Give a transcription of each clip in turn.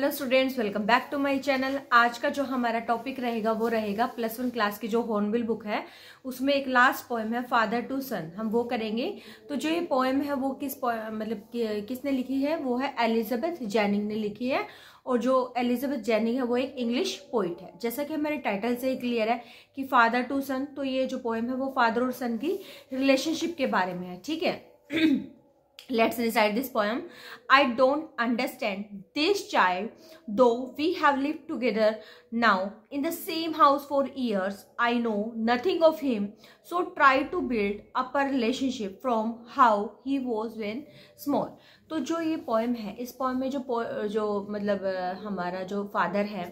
Hello students, welcome back to my channel. आज का जो हमारा टॉपिक रहेगा वो रहेगा +1 क्लास की जो हॉर्नबिल बुक है उसमें एक लास्ट पोएम है फादर टू सन, हम वो करेंगे। तो जो ये पोएम है वो किसने लिखी है, वो है एलिजाबेथ जेनिंग ने लिखी है। और जो एलिजाबेथ जेनिंग है वो एक इंग्लिश पोइट है। जैसा कि हमारे टाइटल से ही क्लियर है कि फादर टू सन, तो ये जो पोएम है वो फादर और सन की रिलेशनशिप के बारे में है। ठीक है, let's recite this poem. I don't understand this child, though we have lived together now in the same house for years. I know nothing of him, so try to build up a relationship from how he was when small. तो जो ये poem है, इस poem में जो मतलब हमारा जो फादर है,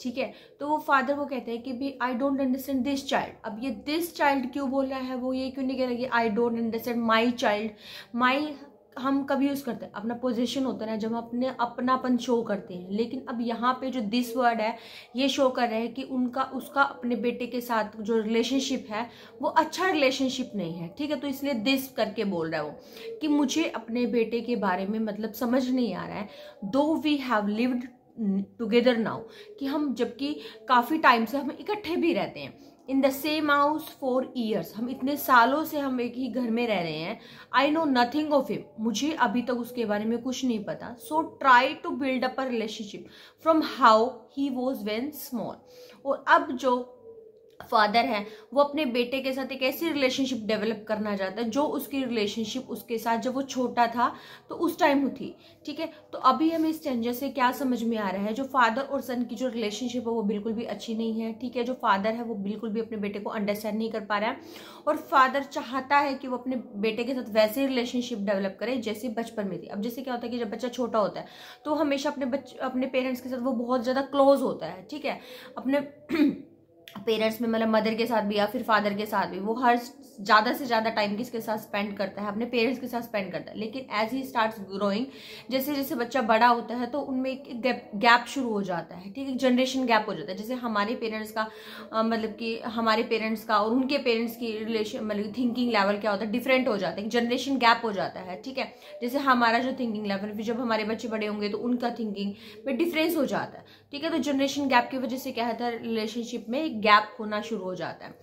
ठीक है, तो वो फादर वो कहते हैं कि भी आई डोंट अंडरस्टैंड दिस चाइल्ड। अब ये दिस चाइल्ड क्यों बोल रहा है, वो ये क्यों नहीं कह रहा कि I don't understand my child. My हम कभी यूज करते हैं, अपना पोजीशन होता है ना, जब हम अपने अपनापन शो करते हैं। लेकिन अब यहाँ पे जो दिस वर्ड है ये शो कर रहे हैं कि उसका अपने बेटे के साथ जो रिलेशनशिप है वो अच्छा रिलेशनशिप नहीं है। ठीक है, तो इसलिए दिस करके बोल रहा है वो कि मुझे अपने बेटे के बारे में मतलब समझ नहीं आ रहा है। Though we have lived together now, कि हम जबकि काफी टाइम से हम इकट्ठे भी रहते हैं। In the same house for years, हम इतने सालों से हम एक ही घर में रह रहे हैं। I know nothing of him, मुझे अभी तक उसके बारे में कुछ नहीं पता। So try to build up a relationship from how he was when small. और अब जो फादर है वो अपने बेटे के साथ एक ऐसी रिलेशनशिप डेवलप करना चाहता है जो उसकी रिलेशनशिप उसके साथ जब वो छोटा था तो उस टाइम थी। ठीक है, तो अभी हमें इस टेंजर से क्या समझ में आ रहा है, जो फादर और सन की जो रिलेशनशिप है वो बिल्कुल भी अच्छी नहीं है। ठीक है, जो फादर है वो बिल्कुल भी अपने बेटे को अंडरस्टैंड नहीं कर पा रहा है और फादर चाहता है कि वो अपने बेटे के साथ वैसे रिलेशनशिप डेवलप करे जैसे बचपन में थी। अब जैसे क्या होता है कि जब बच्चा छोटा होता है तो हमेशा अपने पेरेंट्स के साथ वो बहुत ज्यादा क्लोज होता है। ठीक है, अपने पेरेंट्स में मतलब मदर के साथ भी या फिर फादर के साथ भी वो हर ज्यादा से ज्यादा टाइम किसके साथ स्पेंड करता है, अपने पेरेंट्स के साथ स्पेंड करता है। लेकिन एज ही स्टार्ट्स ग्रोइंग, जैसे जैसे बच्चा बड़ा होता है तो उनमें एक गैप शुरू हो जाता है। ठीक है, जनरेशन गैप हो जाता है। जैसे हमारे पेरेंट्स का मतलब कि हमारे पेरेंट्स का और उनके पेरेंट्स की रिलेशन मतलब थिंकिंग लेवल क्या होता है, डिफरेंट हो जाता है, जनरेशन गैप हो जाता है। ठीक है, जैसे हमारा जो थिंकिंग लेवल, फिर जब हमारे बच्चे बड़े होंगे तो उनका थिंकिंग में डिफरेंस हो जाता है। ठीक है, तो जनरेशन गैप की वजह से क्या होता है, रिलेशनशिप में एक गैप होना शुरू हो जाता है।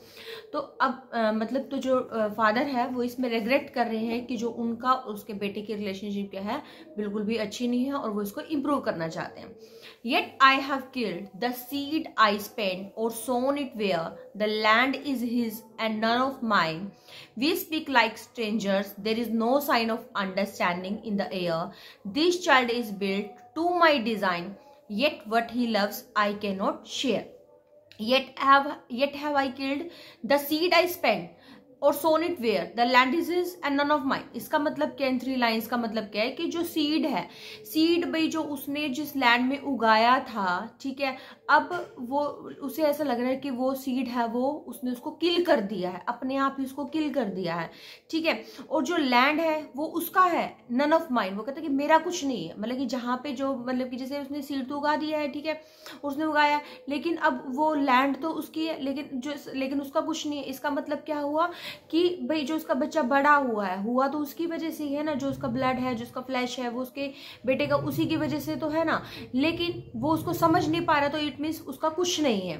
तो अब मतलब तो जो फादर है वो इसमें रिग्रेट कर रहे हैं कि जो उनका उसके बेटे की रिलेशनशिप क्या है बिल्कुल भी अच्छी नहीं है और वो इसको इम्प्रूव करना चाहते हैं। Yet I have killed the seed I spend और sown it where the land is his and none of mine. We speak like strangers, there is no sign of understanding in the air. This child is built to my design, yet what he loves I cannot share. Yet have I killed the seed I spent और sown it where the land is his and none of mine. इसका मतलब क्या, इन 3 lines का मतलब क्या है कि जो सीड है, सीड भाई जो उसने जिस लैंड में उगाया था, ठीक है, अब वो उसे ऐसा लग रहा है कि वो सीड है वो उसने उसको किल कर दिया है, अपने आप ही उसको किल कर दिया है। ठीक है, और जो लैंड है वो उसका है, नन ऑफ माइन। वो कहता है कि मेरा कुछ नहीं है, मतलब कि जहाँ पे जो मतलब कि जैसे उसने सीड तो उगा दिया है, ठीक है, उसने उगाया, लेकिन अब वो लैंड तो उसकी है लेकिन उसका कुछ नहीं है। इसका मतलब क्या हुआ कि भाई जो उसका बच्चा बड़ा हुआ तो उसकी वजह से ही है ना, जो उसका ब्लड है, जो उसका फ्लैश है, वो उसके बेटे का उसी की वजह से तो है ना, लेकिन वो उसको समझ नहीं पा रहा, तो इट मीन्स उसका कुछ नहीं है।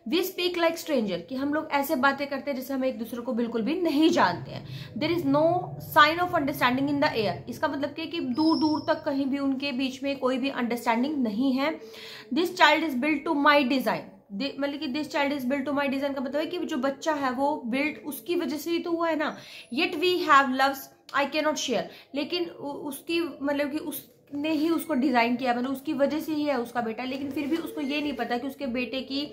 वी स्पीक लाइक स्ट्रेंजर, कि हम लोग ऐसे बातें करते हैं जैसे हम एक दूसरे को बिल्कुल भी नहीं जानते हैं। There is no sign of understanding in the air. इसका मतलब क्या है कि दूर दूर तक कहीं भी उनके बीच में कोई भी अंडरस्टैंडिंग नहीं है। This child is built to my design, मतलब कि this child is built to my design का मतलब है कि जो बच्चा है वो बिल्ट उसकी वजह से ही तो हुआ है ना। Yet we have loves I can not share, लेकिन उसकी मतलब कि उसने ही उसको डिजाइन किया, मतलब उसकी वजह से ही है उसका बेटा, लेकिन फिर भी उसको ये नहीं पता कि उसके बेटे की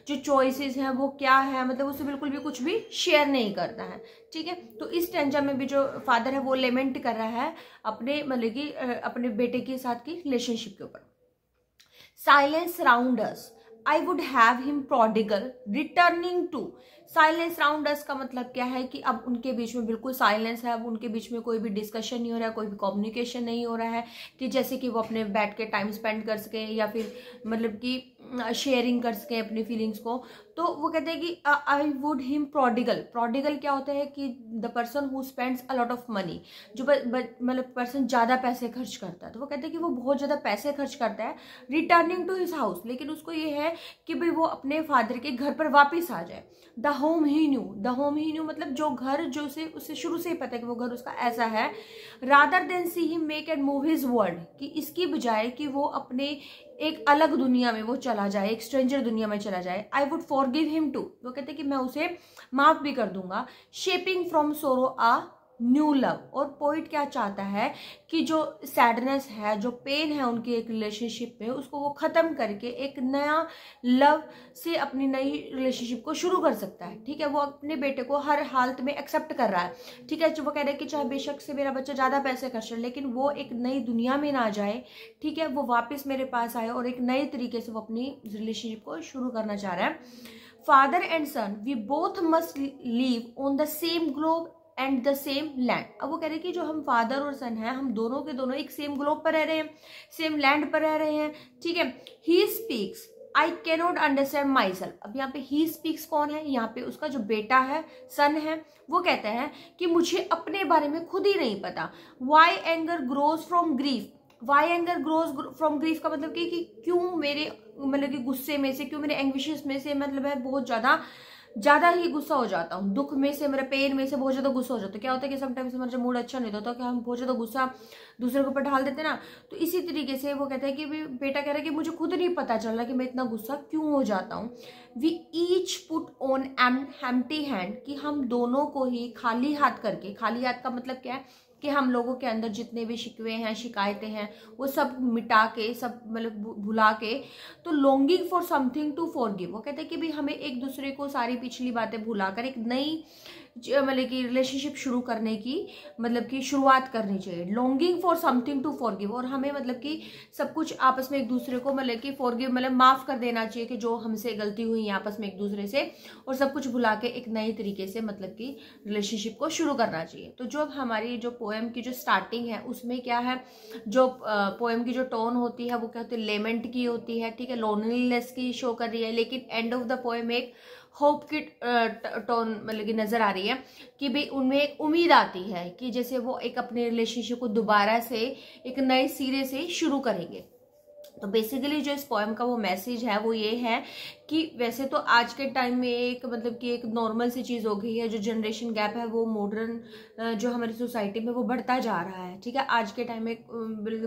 जो चॉइसेस हैं वो क्या है, मतलब उससे बिल्कुल भी कुछ भी शेयर नहीं करता है। ठीक है, तो इस टेंजा में भी जो फादर है वो लेमेंट कर रहा है अपने मतलब कि अपने बेटे के साथ की रिलेशनशिप के ऊपर। Silence round us, I would have him prodigal returning to। Silence round us का मतलब क्या है कि अब उनके बीच में बिल्कुल साइलेंस है, अब उनके बीच में कोई भी डिस्कशन नहीं हो रहा है, कोई भी कम्युनिकेशन नहीं हो रहा है कि जैसे कि वो अपने बैठ के टाइम स्पेंड कर सके या फिर मतलब कि शेयरिंग कर सकें अपनी फीलिंग्स को। तो वो कहते हैं कि I would him prodigal. Prodigal क्या होता है कि the person who spends a lot of money, जो मतलब पर्सन ज़्यादा पैसे खर्च करता है। तो वो कहते हैं कि वो बहुत ज़्यादा पैसे खर्च करता है रिटर्निंग टू हिज हाउस, लेकिन उसको ये है कि भाई वो अपने फादर के घर पर वापस आ जाए। The home he new, the home he new मतलब जो घर जो उसे शुरू से ही पता है कि वो घर उसका ऐसा है। Rather than see him make and move his world, कि इसकी बजाय कि वो अपने एक अलग दुनिया में वो चला जाए, एक स्ट्रेंजर दुनिया में चला जाए। I would forgive him too, वो कहते हैं कि मैं उसे माफ भी कर दूंगा। Shaping from sorrow a new love, और पोइट क्या चाहता है कि जो सैडनेस है, जो पेन है उनके एक रिलेशनशिप में, उसको वो खत्म करके एक नया लव से अपनी नई रिलेशनशिप को शुरू कर सकता है। ठीक है, वो अपने बेटे को हर हालत में एक्सेप्ट कर रहा है। ठीक है, वो कह रहा है कि चाहे बेशक से मेरा बच्चा ज्यादा पैसे खर्च करे, लेकिन वो एक नई दुनिया में ना जाए। ठीक है, वो वापस मेरे पास आए और एक नए तरीके से वो अपनी रिलेशनशिप को शुरू करना चाह रहा है। Father and son we both must live on the same globe and the same land. अब वो कह रहे हैं कि जो हम फादर और सन हैं, हम दोनों के दोनों एक सेम ग्लोब पर रह रहे हैं, सेम लैंड पर रह रहे हैं। ठीक है, he speaks I cannot understand my self. अब यहाँ पे ही स्पीक्स कौन है? यहाँ पे उसका जो बेटा है, सन है, वो कहता है कि मुझे अपने बारे में खुद ही नहीं पता। Why anger grows from grief, why anger grows from grief का मतलब कि क्यों मेरे मतलब कि गुस्से में से, क्यों मेरे एंग्विशेस में से मतलब है बहुत ज्यादा ही गुस्सा हो जाता हूँ, दुख में से, मेरे पेन में से बहुत ज्यादा गुस्सा हो जाता है। क्या होता है कि समटाइम्स हमारा जब मूड अच्छा नहीं होता कि हम बहुत ज्यादा गुस्सा दूसरे के ऊपर ढाल देते ना। तो इसी तरीके से वो कहता है कि बेटा कह रहा है कि मुझे खुद नहीं पता चल रहा कि मैं इतना गुस्सा क्यों हो जाता हूँ। We each put on empty hand, कि हम दोनों को ही खाली हाथ करके, खाली हाथ का मतलब क्या है कि हम लोगों के अंदर जितने भी शिकवे हैं, शिकायतें हैं, वो सब मिटा के, सब मतलब भुला के, तो longing for something to forgive. वो कहते हैं कि भाई हमें एक दूसरे को सारी पिछली बातें भुलाकर एक नई मतलब कि रिलेशनशिप शुरू करने की मतलब कि शुरुआत करनी चाहिए। Longing for something to forgive, और हमें मतलब कि सब कुछ आपस में एक दूसरे को मतलब कि फॉरगिव मतलब माफ कर देना चाहिए कि जो हमसे गलती हुई है आपस में एक दूसरे से, और सब कुछ भुला के एक नई तरीके से मतलब कि रिलेशनशिप को शुरू करना चाहिए। तो जो हमारी जो पोएम की जो स्टार्टिंग है उसमें क्या है, जो पोएम की जो टोन होती है वो क्या होती है, लेमेंट की होती है। ठीक है, लोनलीनेस की शो कर रही है, लेकिन एंड ऑफ द पोएम एक होप की टोन मतलब कि नजर आ रही है कि भाई उनमें एक उम्मीद आती है कि जैसे वो एक अपने रिलेशनशिप को दोबारा से एक नए सिरे से शुरू करेंगे। तो बेसिकली जो इस पोएम का वो मैसेज है वो ये है कि वैसे तो आज के टाइम में एक मतलब कि एक नॉर्मल सी चीज़ हो गई है, जो जनरेशन गैप है वो मॉडर्न जो हमारी सोसाइटी में वो बढ़ता जा रहा है। ठीक है, आज के टाइम में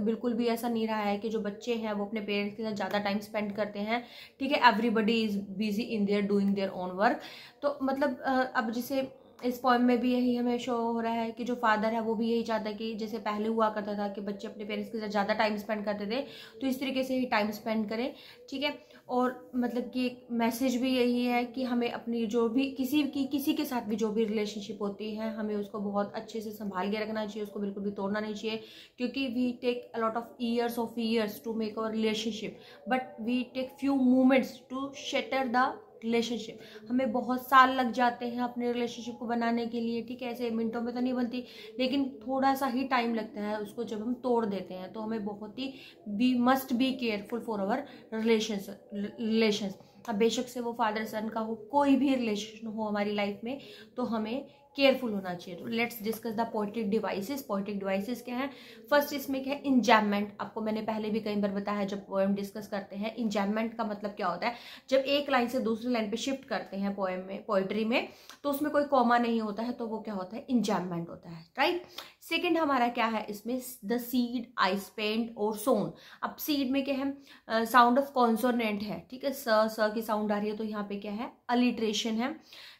बिल्कुल भी ऐसा नहीं रहा है कि जो बच्चे हैं वो अपने पेरेंट्स के साथ ज़्यादा टाइम स्पेंड करते हैं। ठीक है, everybody is busy in their doing their own work. तो मतलब अब जैसे इस पोएम में भी यही हमें शो हो रहा है कि जो फादर है वो भी यही चाहता है कि जैसे पहले हुआ करता था कि बच्चे अपने पेरेंट्स के साथ ज़्यादा टाइम स्पेंड करते थे, तो इस तरीके से ही टाइम स्पेंड करें। ठीक है, और मतलब कि एक मैसेज भी यही है कि हमें अपनी जो भी किसी के साथ भी जो भी रिलेशनशिप होती है, हमें उसको बहुत अच्छे से संभाल के रखना चाहिए, उसको बिल्कुल भी तोड़ना नहीं चाहिए। क्योंकि we take a lot of years to make our relationship, but we take few moments to shatter the relationship. हमें बहुत साल लग जाते हैं अपने रिलेशनशिप को बनाने के लिए। ठीक है, ऐसे मिनटों में तो नहीं बनती, लेकिन थोड़ा सा ही टाइम लगता है उसको जब हम तोड़ देते हैं। तो हमें बहुत ही we must be careful for our relations. अब बेशक से वो फादर सन का हो, कोई भी रिलेशन हो हमारी लाइफ में, तो हमें केयरफुल होना चाहिए। तो let's discuss the poetic devices. Poetic devices क्या है? फर्स्ट इसमें क्या है, इंजैममेंट। आपको मैंने पहले भी कई बार बताया है, जब पोएम डिस्कस करते हैं इंजैममेंट का मतलब क्या होता है, जब एक लाइन से दूसरी लाइन पे शिफ्ट करते हैं पोएम में, पोएट्री में, तो उसमें कोई कॉमा नहीं होता है, तो वो क्या होता है, इंजैममेंट होता है। राइट। सेकेंड हमारा क्या है इसमें, द सीड आई स्पेंड और सोन। अब सीड में क्या है, साउंड ऑफ कॉन्सोनेंट है। ठीक है, स की साउंड आ रही है, तो यहाँ पे क्या है, अलिट्रेशन है।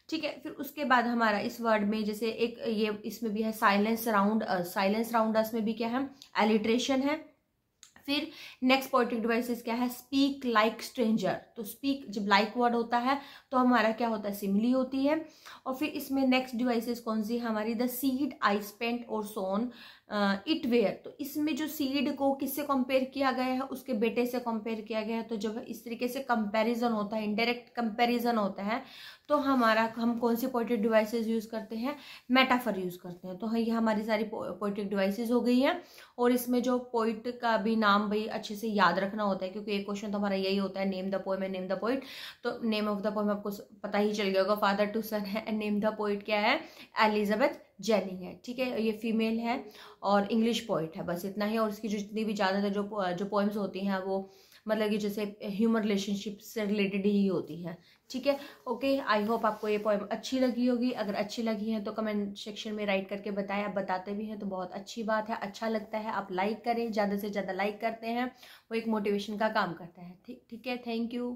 ठीक है, फिर उसके बाद हमारा इस वर्ड में जैसे एक ये इसमें भी है साइलेंस राउंड अस। साइलेंस राउंड अस में भी क्या है, एलिट्रेशन है। फिर नेक्स्ट पोएटिक डिवाइसेस क्या है, स्पीक लाइक स्ट्रेंजर। तो स्पीक जब लाइक वर्ड होता है तो हमारा क्या होता है, सिमिली होती है। और फिर इसमें नेक्स्ट डिवाइसेस कौन सी है हमारी, द सीड आई स्पेंट और सोन। इट वेयर, तो इसमें जो सीड को किससे कंपेयर किया गया है, उसके बेटे से कंपेयर किया गया है। तो जब इस तरीके से कंपैरिजन होता है, इनडायरेक्ट कंपैरिजन होता है, तो हम कौन सी पोएटिक डिवाइसेस यूज करते हैं, मेटाफर यूज करते हैं। तो ये हमारी सारी पोएटिक डिवाइसेस हो गई हैं। और इसमें जो पोइट का भी नाम भाई अच्छे से याद रखना होता है, क्योंकि एक क्वेश्चन तो हमारा यही होता है, name the poem and name the poet. तो नेम ऑफ द पोएम आपको पता ही चल गया होगा, फादर टू सन है, एंड नेम द पोइट क्या है, एलिजाबेथ जेनिंग है। ठीक है, ये फीमेल है और इंग्लिश पोइट है, बस इतना ही। और इसकी जो जितनी भी ज़्यादातर जो पोएम्स होती हैं वो मतलब कि जैसे ह्यूमन रिलेशनशिप से रिलेटेड ही होती हैं। ठीक है, ओके, आई होप आपको ये पोएम अच्छी लगी होगी। अगर अच्छी लगी है तो कमेंट सेक्शन में राइट करके बताएं। आप बताते भी हैं तो बहुत अच्छी बात है, अच्छा लगता है। आप लाइक करें, ज़्यादा से ज़्यादा लाइक करते हैं, वो एक मोटिवेशन का काम करता है। ठीक है, थैंक यू।